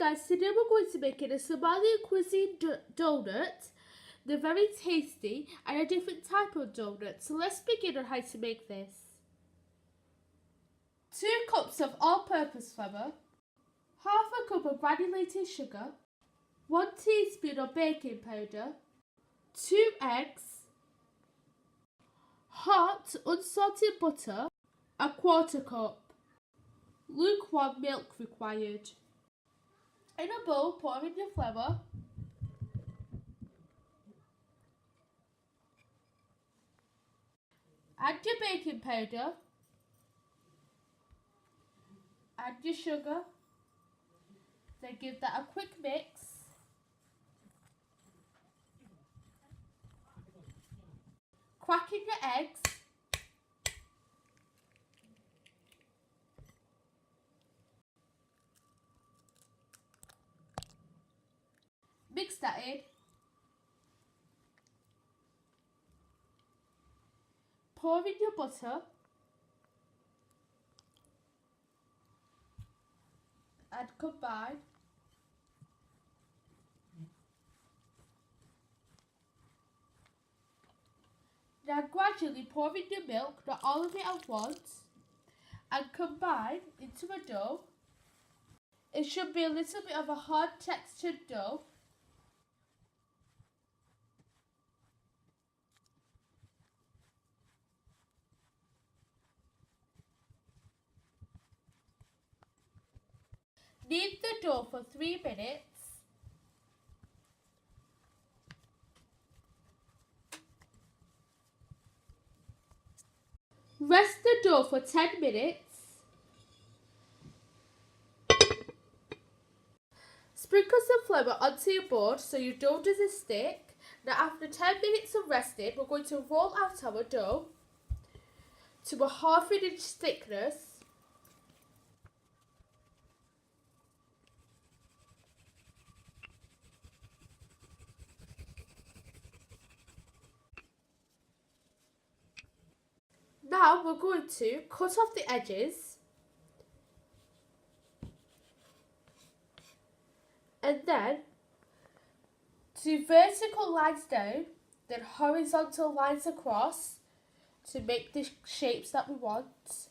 guys, today we're going to make a Somali cuisine donut. They're very tasty and a different type of donut. So let's begin on how to make this. 2 cups of all-purpose flour, half a cup of granulated sugar, 1 teaspoon of baking powder, 2 eggs, hot unsalted butter, a quarter cup, lukewarm milk required. In a bowl, pour in your flour, add your baking powder, add your sugar, then give that a quick mix. Crack in your eggs. Mix that in. Pour in your butter. And combine. Now gradually pour in your milk, not all of it at once, and combine into a dough. It should be a little bit of a hard textured dough. Knead the dough for 3 minutes. Rest the dough for 10 minutes. Sprinkle some flour onto your board so your dough doesn't stick. Now after 10 minutes of resting, we're going to roll out our dough to a 1/2 inch thickness. Now we're going to cut off the edges and then do vertical lines down, then horizontal lines across to make the shapes that we want.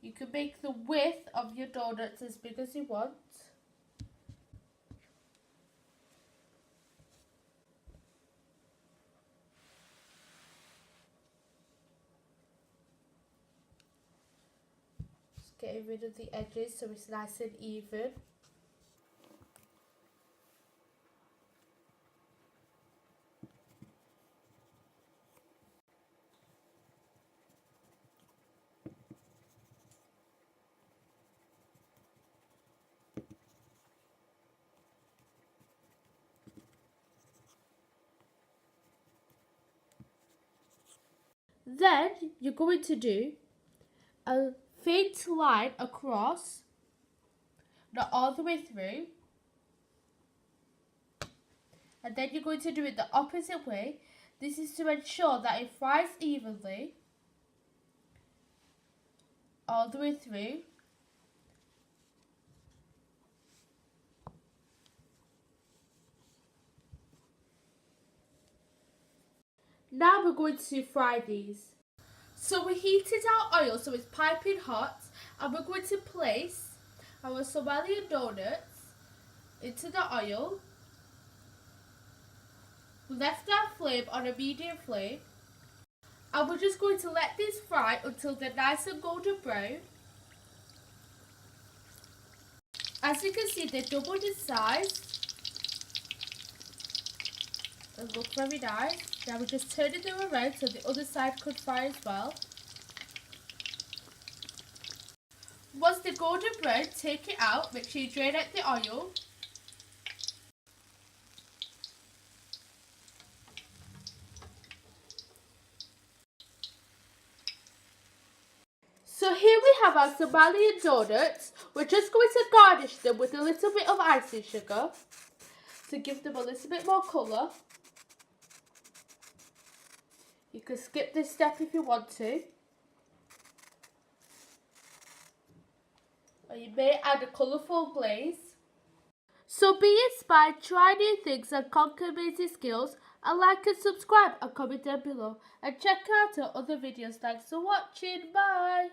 You can make the width of your donuts as big as you want. Getting rid of the edges so it's nice and even. Then you're going to do a faint line across, not all the way through, and then you're going to do it the opposite way. This is to ensure that it fries evenly all the way through. Now we're going to fry these. So we heated our oil so it's piping hot, and we're going to place our Somali donuts into the oil. We left our flame on a medium flame, and we're just going to let these fry until they're nice and golden brown. As you can see, they're doubled in size and look very nice. Now we're just turning them around so the other side could fry as well. Once they're golden brown, take it out. Make sure you drain out the oil. So here we have our Somali donuts. We're just going to garnish them with a little bit of icing sugar to give them a little bit more colour. You can skip this step if you want to. or you may add a colourful glaze. So be inspired, try new things and conquer amazing skills, and like and subscribe and comment down below, and check out our other videos. Thanks for watching, bye!